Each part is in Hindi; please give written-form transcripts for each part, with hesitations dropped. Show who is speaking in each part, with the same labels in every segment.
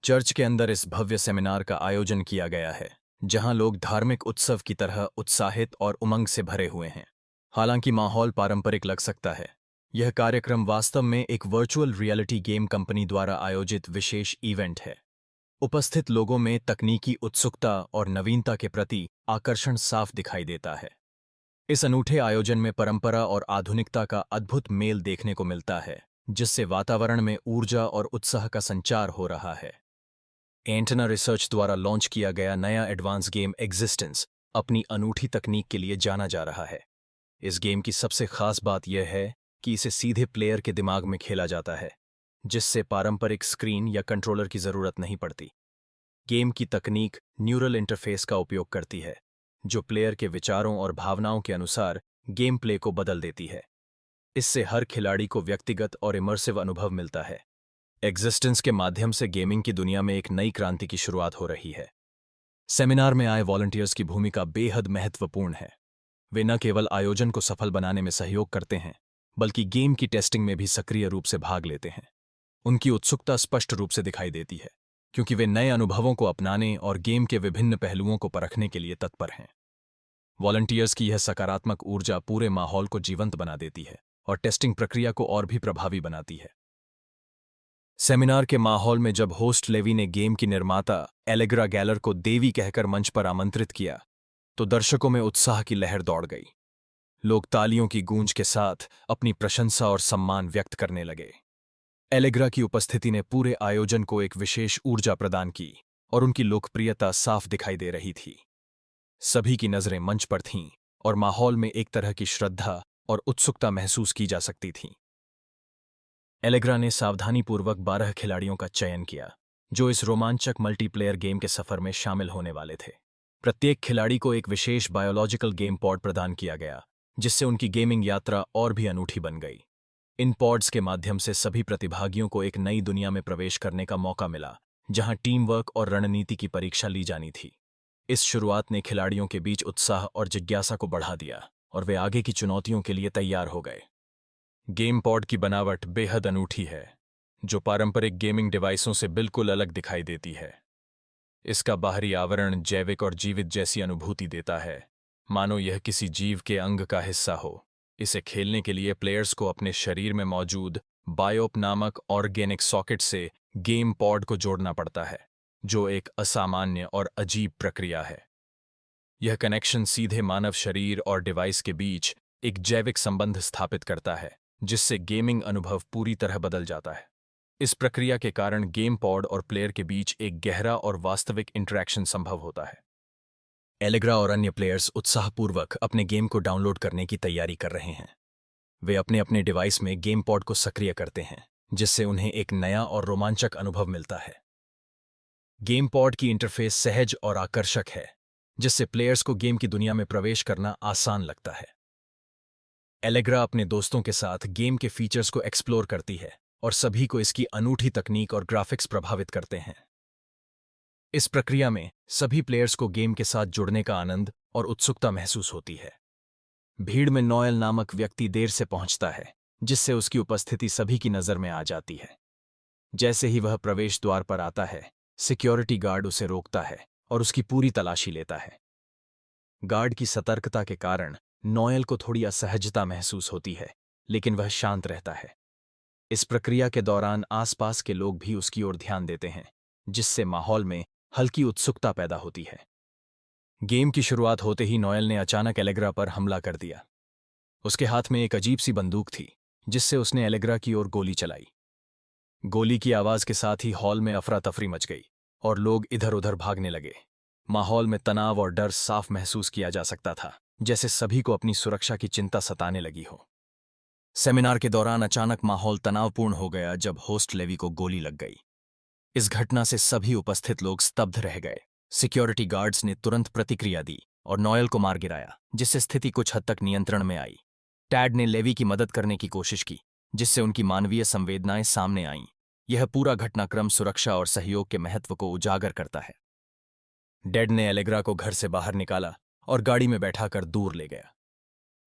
Speaker 1: चर्च के अंदर इस भव्य सेमिनार का आयोजन किया गया है, जहां लोग धार्मिक उत्सव की तरह उत्साहित और उमंग से भरे हुए हैं। हालांकि माहौल पारंपरिक लग सकता है, यह कार्यक्रम वास्तव में एक वर्चुअल रियलिटी गेम कंपनी द्वारा आयोजित विशेष इवेंट है। उपस्थित लोगों में तकनीकी उत्सुकता और नवीनता के प्रति आकर्षण साफ दिखाई देता है। इस अनूठे आयोजन में परंपरा और आधुनिकता का अद्भुत मेल देखने को मिलता है, जिससे वातावरण में ऊर्जा और उत्साह का संचार हो रहा है। एंटेना रिसर्च द्वारा लॉन्च किया गया नया एडवांस गेम एग्जिस्टेंस अपनी अनूठी तकनीक के लिए जाना जा रहा है। इस गेम की सबसे खास बात यह है कि इसे सीधे प्लेयर के दिमाग में खेला जाता है, जिससे पारंपरिक स्क्रीन या कंट्रोलर की जरूरत नहीं पड़ती। गेम की तकनीक न्यूरल इंटरफेस का उपयोग करती है, जो प्लेयर के विचारों और भावनाओं के अनुसार गेम प्ले को बदल देती है। इससे हर खिलाड़ी को व्यक्तिगत और इमर्सिव अनुभव मिलता है। एग्जिस्टेंस के माध्यम से गेमिंग की दुनिया में एक नई क्रांति की शुरुआत हो रही है। सेमिनार में आए वॉलंटियर्स की भूमिका बेहद महत्वपूर्ण है। वे न केवल आयोजन को सफल बनाने में सहयोग करते हैं, बल्कि गेम की टेस्टिंग में भी सक्रिय रूप से भाग लेते हैं। उनकी उत्सुकता स्पष्ट रूप से दिखाई देती है, क्योंकि वे नए अनुभवों को अपनाने और गेम के विभिन्न पहलुओं को परखने के लिए तत्पर हैं। वॉलंटियर्स की यह सकारात्मक ऊर्जा पूरे माहौल को जीवंत बना देती है और टेस्टिंग प्रक्रिया को और भी प्रभावी बनाती है। सेमिनार के माहौल में जब होस्ट लेवी ने गेम की निर्माता एलेग्रा गैलर को देवी कहकर मंच पर आमंत्रित किया, तो दर्शकों में उत्साह की लहर दौड़ गई। लोग तालियों की गूंज के साथ अपनी प्रशंसा और सम्मान व्यक्त करने लगे। एलेग्रा की उपस्थिति ने पूरे आयोजन को एक विशेष ऊर्जा प्रदान की और उनकी लोकप्रियता साफ दिखाई दे रही थी। सभी की नजरें मंच पर थीं और माहौल में एक तरह की श्रद्धा और उत्सुकता महसूस की जा सकती थी। एलेग्रा ने सावधानीपूर्वक 12 खिलाड़ियों का चयन किया, जो इस रोमांचक मल्टीप्लेयर गेम के सफर में शामिल होने वाले थे। प्रत्येक खिलाड़ी को एक विशेष बायोलॉजिकल गेम पॉड प्रदान किया गया, जिससे उनकी गेमिंग यात्रा और भी अनूठी बन गई। इन पॉड्स के माध्यम से सभी प्रतिभागियों को एक नई दुनिया में प्रवेश करने का मौका मिला, जहां टीम वर्क और रणनीति की परीक्षा ली जानी थी। इस शुरुआत ने खिलाड़ियों के बीच उत्साह और जिज्ञासा को बढ़ा दिया और वे आगे की चुनौतियों के लिए तैयार हो गए। गेम पॉड की बनावट बेहद अनूठी है, जो पारंपरिक गेमिंग डिवाइसों से बिल्कुल अलग दिखाई देती है। इसका बाहरी आवरण जैविक और जीवित जैसी अनुभूति देता है, मानो यह किसी जीव के अंग का हिस्सा हो। इसे खेलने के लिए प्लेयर्स को अपने शरीर में मौजूद बायोप नामक ऑर्गेनिक सॉकेट से गेम पॉड को जोड़ना पड़ता है, जो एक असामान्य और अजीब प्रक्रिया है। यह कनेक्शन सीधे मानव शरीर और डिवाइस के बीच एक जैविक संबंध स्थापित करता है, जिससे गेमिंग अनुभव पूरी तरह बदल जाता है। इस प्रक्रिया के कारण गेम पॉड और प्लेयर के बीच एक गहरा और वास्तविक इंटरैक्शन संभव होता है। एलेग्रा और अन्य प्लेयर्स उत्साहपूर्वक अपने गेम को डाउनलोड करने की तैयारी कर रहे हैं। वे अपने अपने डिवाइस में गेम पॉड को सक्रिय करते हैं, जिससे उन्हें एक नया और रोमांचक अनुभव मिलता है। गेम पॉड की इंटरफेस सहज और आकर्षक है, जिससे प्लेयर्स को गेम की दुनिया में प्रवेश करना आसान लगता है। एलेग्रा अपने दोस्तों के साथ गेम के फीचर्स को एक्सप्लोर करती है और सभी को इसकी अनूठी तकनीक और ग्राफिक्स प्रभावित करते हैं। इस प्रक्रिया में सभी प्लेयर्स को गेम के साथ जुड़ने का आनंद और उत्सुकता महसूस होती है। भीड़ में नोएल नामक व्यक्ति देर से पहुंचता है, जिससे उसकी उपस्थिति सभी की नजर में आ जाती है। जैसे ही वह प्रवेश द्वार पर आता है, सिक्योरिटी गार्ड उसे रोकता है और उसकी पूरी तलाशी लेता है। गार्ड की सतर्कता के कारण नोएल को थोड़ी असहजता महसूस होती है, लेकिन वह शांत रहता है। इस प्रक्रिया के दौरान आसपास के लोग भी उसकी ओर ध्यान देते हैं, जिससे माहौल में हल्की उत्सुकता पैदा होती है। गेम की शुरुआत होते ही नोएल ने अचानक एलेग्रा पर हमला कर दिया। उसके हाथ में एक अजीब सी बंदूक थी, जिससे उसने एलेग्रा की ओर गोली चलाई। गोली की आवाज के साथ ही हॉल में अफरा तफरी मच गई और लोग इधर उधर भागने लगे। माहौल में तनाव और डर साफ महसूस किया जा सकता था, जैसे सभी को अपनी सुरक्षा की चिंता सताने लगी हो। सेमिनार के दौरान अचानक माहौल तनावपूर्ण हो गया जब होस्ट लेवी को गोली लग गई। इस घटना से सभी उपस्थित लोग स्तब्ध रह गए। सिक्योरिटी गार्ड्स ने तुरंत प्रतिक्रिया दी और नोएल को मार गिराया, जिससे स्थिति कुछ हद तक नियंत्रण में आई। टैड ने लेवी की मदद करने की कोशिश की, जिससे उनकी मानवीय संवेदनाएं सामने आईं। यह पूरा घटनाक्रम सुरक्षा और सहयोग के महत्व को उजागर करता है। डेड ने एलेग्रा को घर से बाहर निकाला और गाड़ी में बैठाकर दूर ले गया।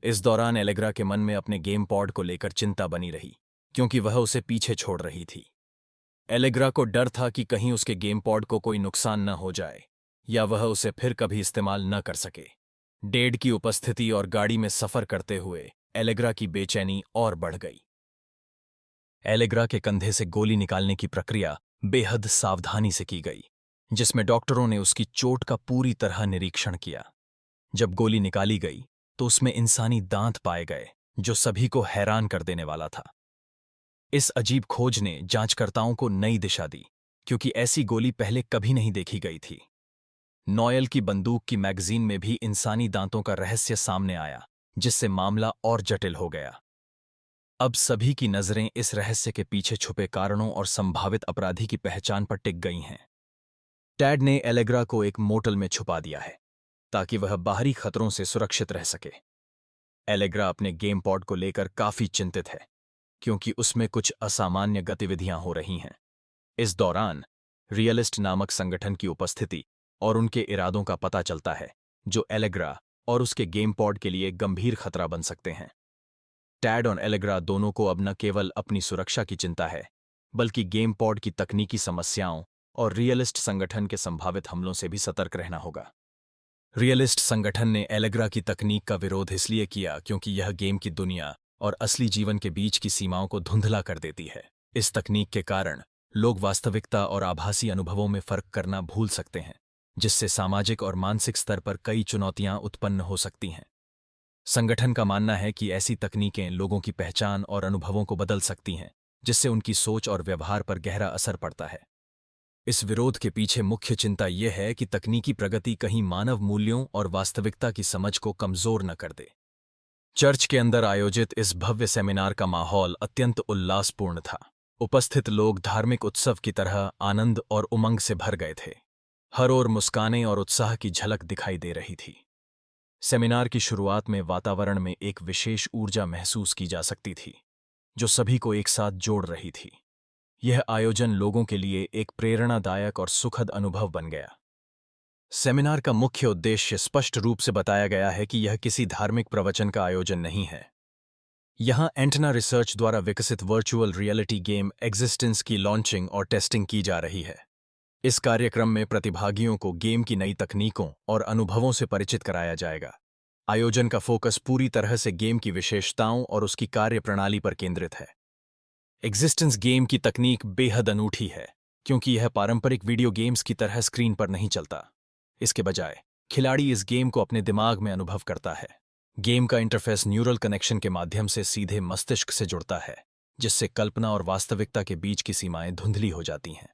Speaker 1: इस दौरान एलेग्रा के मन में अपने गेम पॉड को लेकर चिंता बनी रही, क्योंकि वह उसे पीछे छोड़ रही थी। एलेग्रा को डर था कि कहीं उसके गेम पॉड को कोई नुकसान न हो जाए या वह उसे फिर कभी इस्तेमाल न कर सके। डेड की उपस्थिति और गाड़ी में सफर करते हुए एलेग्रा की बेचैनी और बढ़ गई। एलेग्रा के कंधे से गोली निकालने की प्रक्रिया बेहद सावधानी से की गई, जिसमें डॉक्टरों ने उसकी चोट का पूरी तरह निरीक्षण किया। जब गोली निकाली गई तो उसमें इंसानी दांत पाए गए, जो सभी को हैरान कर देने वाला था। इस अजीब खोज ने जांचकर्ताओं को नई दिशा दी, क्योंकि ऐसी गोली पहले कभी नहीं देखी गई थी। नॉयल की बंदूक की मैगजीन में भी इंसानी दांतों का रहस्य सामने आया, जिससे मामला और जटिल हो गया। अब सभी की नजरें इस रहस्य के पीछे छुपे कारणों और संभावित अपराधी की पहचान पर टिक गई हैं। टैड ने एलेग्रा को एक मोटल में छुपा दिया है, ताकि वह बाहरी खतरों से सुरक्षित रह सके। एलेग्रा अपने गेम पॉड को लेकर काफी चिंतित है, क्योंकि उसमें कुछ असामान्य गतिविधियां हो रही हैं। इस दौरान रियलिस्ट नामक संगठन की उपस्थिति और उनके इरादों का पता चलता है, जो एलेग्रा और उसके गेम पॉड के लिए गंभीर खतरा बन सकते हैं। टैड और एलेग्रा दोनों को अब न केवल अपनी सुरक्षा की चिंता है, बल्कि गेम पॉड की तकनीकी समस्याओं और रियलिस्ट संगठन के संभावित हमलों से भी सतर्क रहना होगा। रियलिस्ट संगठन ने एलेग्रा की तकनीक का विरोध इसलिए किया क्योंकि यह गेम की दुनिया और असली जीवन के बीच की सीमाओं को धुंधला कर देती है। इस तकनीक के कारण लोग वास्तविकता और आभासी अनुभवों में फर्क करना भूल सकते हैं, जिससे सामाजिक और मानसिक स्तर पर कई चुनौतियां उत्पन्न हो सकती हैं। संगठन का मानना है कि ऐसी तकनीकें लोगों की पहचान और अनुभवों को बदल सकती हैं, जिससे उनकी सोच और व्यवहार पर गहरा असर पड़ता है। इस विरोध के पीछे मुख्य चिंता यह है कि तकनीकी प्रगति कहीं मानव मूल्यों और वास्तविकता की समझ को कमजोर न कर दे। चर्च के अंदर आयोजित इस भव्य सेमिनार का माहौल अत्यंत उल्लासपूर्ण था। उपस्थित लोग धार्मिक उत्सव की तरह आनंद और उमंग से भर गए थे। हर ओर मुस्कानें और उत्साह की झलक दिखाई दे रही थी। सेमिनार की शुरुआत में वातावरण में एक विशेष ऊर्जा महसूस की जा सकती थी, जो सभी को एक साथ जोड़ रही थी। यह आयोजन लोगों के लिए एक प्रेरणादायक और सुखद अनुभव बन गया। सेमिनार का मुख्य उद्देश्य स्पष्ट रूप से बताया गया है कि यह किसी धार्मिक प्रवचन का आयोजन नहीं है। यहां एंटेना रिसर्च द्वारा विकसित वर्चुअल रियलिटी गेम एग्जिस्टेंस की लॉन्चिंग और टेस्टिंग की जा रही है। इस कार्यक्रम में प्रतिभागियों को गेम की नई तकनीकों और अनुभवों से परिचित कराया जाएगा। आयोजन का फोकस पूरी तरह से गेम की विशेषताओं और उसकी कार्यप्रणाली पर केंद्रित है। एग्जिस्टेंस गेम की तकनीक बेहद अनूठी है, क्योंकि यह पारंपरिक वीडियो गेम्स की तरह स्क्रीन पर नहीं चलता। इसके बजाय खिलाड़ी इस गेम को अपने दिमाग में अनुभव करता है। गेम का इंटरफेस न्यूरल कनेक्शन के माध्यम से सीधे मस्तिष्क से जुड़ता है, जिससे कल्पना और वास्तविकता के बीच की सीमाएं धुंधली हो जाती हैं।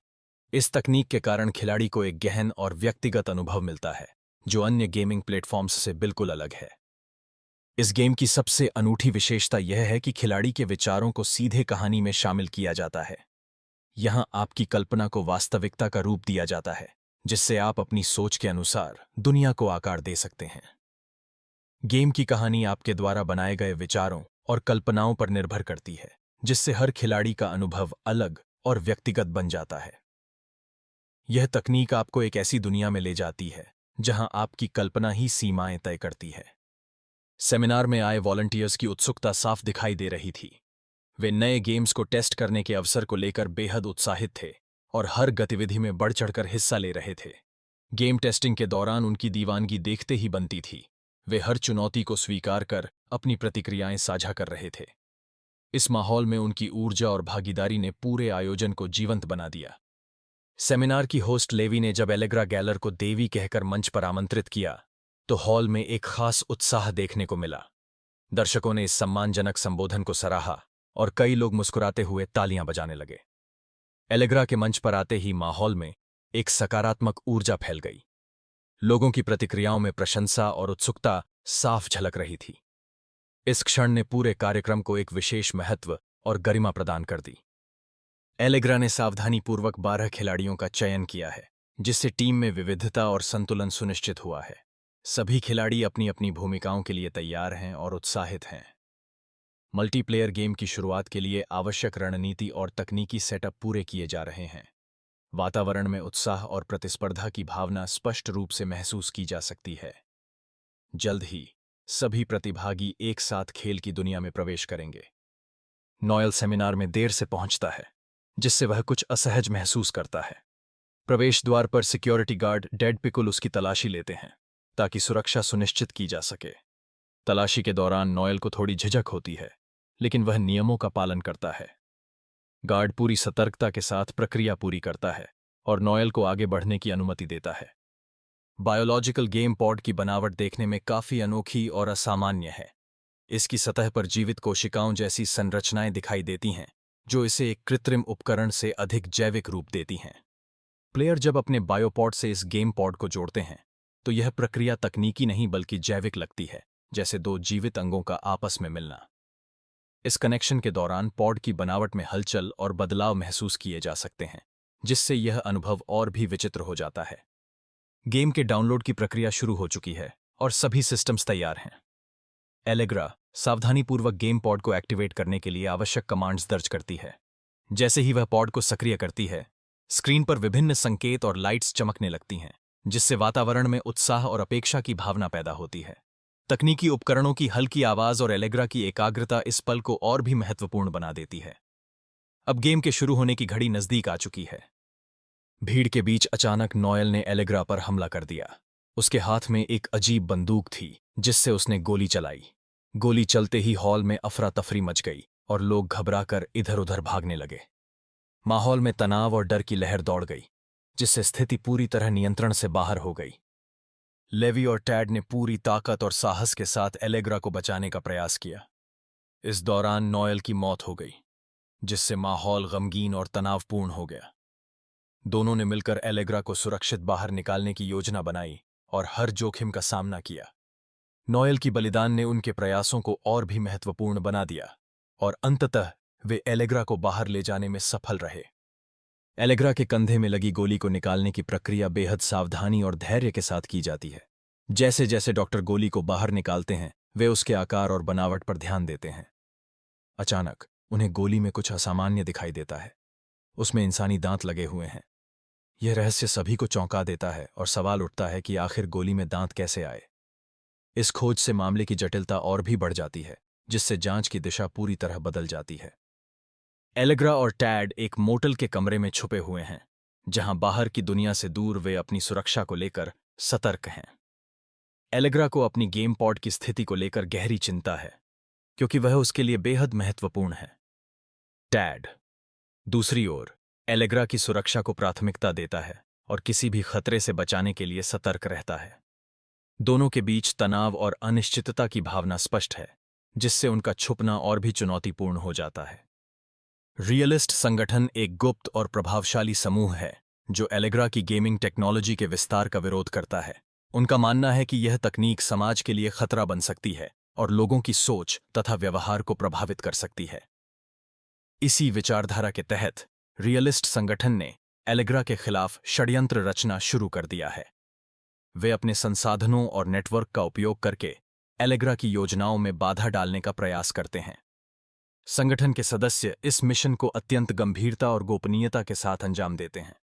Speaker 1: इस तकनीक के कारण खिलाड़ी को एक गहन और व्यक्तिगत अनुभव मिलता है, जो अन्य गेमिंग प्लेटफॉर्म्स से बिल्कुल अलग है। इस गेम की सबसे अनूठी विशेषता यह है कि खिलाड़ी के विचारों को सीधे कहानी में शामिल किया जाता है। यहां आपकी कल्पना को वास्तविकता का रूप दिया जाता है, जिससे आप अपनी सोच के अनुसार दुनिया को आकार दे सकते हैं। गेम की कहानी आपके द्वारा बनाए गए विचारों और कल्पनाओं पर निर्भर करती है, जिससे हर खिलाड़ी का अनुभव अलग और व्यक्तिगत बन जाता है। यह तकनीक आपको एक ऐसी दुनिया में ले जाती है जहां आपकी कल्पना ही सीमाएं तय करती है। सेमिनार में आए वॉलंटियर्स की उत्सुकता साफ दिखाई दे रही थी। वे नए गेम्स को टेस्ट करने के अवसर को लेकर बेहद उत्साहित थे और हर गतिविधि में बढ़ चढ़कर हिस्सा ले रहे थे। गेम टेस्टिंग के दौरान उनकी दीवानगी देखते ही बनती थी। वे हर चुनौती को स्वीकार कर अपनी प्रतिक्रियाएं साझा कर रहे थे। इस माहौल में उनकी ऊर्जा और भागीदारी ने पूरे आयोजन को जीवंत बना दिया। सेमिनार की होस्ट लेवी ने जब एलेग्रा गैलर को देवी कहकर मंच पर आमंत्रित किया, तो हॉल में एक खास उत्साह देखने को मिला। दर्शकों ने इस सम्मानजनक संबोधन को सराहा और कई लोग मुस्कुराते हुए तालियां बजाने लगे। एलेग्रा के मंच पर आते ही माहौल में एक सकारात्मक ऊर्जा फैल गई। लोगों की प्रतिक्रियाओं में प्रशंसा और उत्सुकता साफ झलक रही थी। इस क्षण ने पूरे कार्यक्रम को एक विशेष महत्व और गरिमा प्रदान कर दी। एलेग्रा ने सावधानीपूर्वक 12 खिलाड़ियों का चयन किया है, जिससे टीम में विविधता और संतुलन सुनिश्चित हुआ है। सभी खिलाड़ी अपनी अपनी भूमिकाओं के लिए तैयार हैं और उत्साहित हैं। मल्टीप्लेयर गेम की शुरुआत के लिए आवश्यक रणनीति और तकनीकी सेटअप पूरे किए जा रहे हैं। वातावरण में उत्साह और प्रतिस्पर्धा की भावना स्पष्ट रूप से महसूस की जा सकती है। जल्द ही सभी प्रतिभागी एक साथ खेल की दुनिया में प्रवेश करेंगे। नॉयल सेमिनार में देर से पहुंचता है, जिससे वह कुछ असहज महसूस करता है। प्रवेश द्वार पर सिक्योरिटी गार्ड डेडपिकुल उसकी तलाशी लेते हैं ताकि सुरक्षा सुनिश्चित की जा सके। तलाशी के दौरान नोएल को थोड़ी झिझक होती है, लेकिन वह नियमों का पालन करता है। गार्ड पूरी सतर्कता के साथ प्रक्रिया पूरी करता है और नोएल को आगे बढ़ने की अनुमति देता है। बायोलॉजिकल गेम पॉड की बनावट देखने में काफी अनोखी और असामान्य है। इसकी सतह पर जीवित कोशिकाओं जैसी संरचनाएं दिखाई देती हैं, जो इसे एक कृत्रिम उपकरण से अधिक जैविक रूप देती हैं। प्लेयर जब अपने बायोपॉड से इस गेम पॉड को जोड़ते हैं, तो यह प्रक्रिया तकनीकी नहीं बल्कि जैविक लगती है, जैसे दो जीवित अंगों का आपस में मिलना। इस कनेक्शन के दौरान पॉड की बनावट में हलचल और बदलाव महसूस किए जा सकते हैं, जिससे यह अनुभव और भी विचित्र हो जाता है। गेम के डाउनलोड की प्रक्रिया शुरू हो चुकी है और सभी सिस्टम्स तैयार हैं। एलेग्रा सावधानीपूर्वक गेम पॉड को एक्टिवेट करने के लिए आवश्यक कमांड्स दर्ज करती है। जैसे ही वह पॉड को सक्रिय करती है, स्क्रीन पर विभिन्न संकेत और लाइट्स चमकने लगती हैं, जिससे वातावरण में उत्साह और अपेक्षा की भावना पैदा होती है। तकनीकी उपकरणों की हल्की आवाज और एलेग्रा की एकाग्रता इस पल को और भी महत्वपूर्ण बना देती है। अब गेम के शुरू होने की घड़ी नजदीक आ चुकी है। भीड़ के बीच अचानक नोएल ने एलेग्रा पर हमला कर दिया। उसके हाथ में एक अजीब बंदूक थी, जिससे उसने गोली चलाई। गोली चलते ही हॉल में अफरा तफरी मच गई और लोग घबराकर इधर उधर भागने लगे। माहौल में तनाव और डर की लहर दौड़ गई, जिससे स्थिति पूरी तरह नियंत्रण से बाहर हो गई। लेवी और टैड ने पूरी ताकत और साहस के साथ एलेग्रा को बचाने का प्रयास किया। इस दौरान नोएल की मौत हो गई, जिससे माहौल गमगीन और तनावपूर्ण हो गया। दोनों ने मिलकर एलेग्रा को सुरक्षित बाहर निकालने की योजना बनाई और हर जोखिम का सामना किया। नोएल की बलिदान ने उनके प्रयासों को और भी महत्वपूर्ण बना दिया और अंततः वे एलेग्रा को बाहर ले जाने में सफल रहे। एलेग्रा के कंधे में लगी गोली को निकालने की प्रक्रिया बेहद सावधानी और धैर्य के साथ की जाती है। जैसे जैसे डॉक्टर गोली को बाहर निकालते हैं, वे उसके आकार और बनावट पर ध्यान देते हैं। अचानक उन्हें गोली में कुछ असामान्य दिखाई देता है। उसमें इंसानी दांत लगे हुए हैं। यह रहस्य सभी को चौंका देता है और सवाल उठता है कि आखिर गोली में दांत कैसे आए। इस खोज से मामले की जटिलता और भी बढ़ जाती है, जिससे जांच की दिशा पूरी तरह बदल जाती है। एलेग्रा और टैड एक मोटल के कमरे में छुपे हुए हैं, जहां बाहर की दुनिया से दूर वे अपनी सुरक्षा को लेकर सतर्क हैं। एलेग्रा को अपनी गेम पॉड की स्थिति को लेकर गहरी चिंता है, क्योंकि वह उसके लिए बेहद महत्वपूर्ण है। टैड दूसरी ओर एलेग्रा की सुरक्षा को प्राथमिकता देता है और किसी भी खतरे से बचाने के लिए सतर्क रहता है। दोनों के बीच तनाव और अनिश्चितता की भावना स्पष्ट है, जिससे उनका छुपना और भी चुनौतीपूर्ण हो जाता है। रियलिस्ट संगठन एक गुप्त और प्रभावशाली समूह है जो एलेग्रा की गेमिंग टेक्नोलॉजी के विस्तार का विरोध करता है। उनका मानना है कि यह तकनीक समाज के लिए खतरा बन सकती है और लोगों की सोच तथा व्यवहार को प्रभावित कर सकती है। इसी विचारधारा के तहत रियलिस्ट संगठन ने एलेग्रा के खिलाफ षड्यंत्र रचना शुरू कर दिया है। वे अपने संसाधनों और नेटवर्क का उपयोग करके एलेग्रा की योजनाओं में बाधा डालने का प्रयास करते हैं। संगठन के सदस्य इस मिशन को अत्यंत गंभीरता और गोपनीयता के साथ अंजाम देते हैं।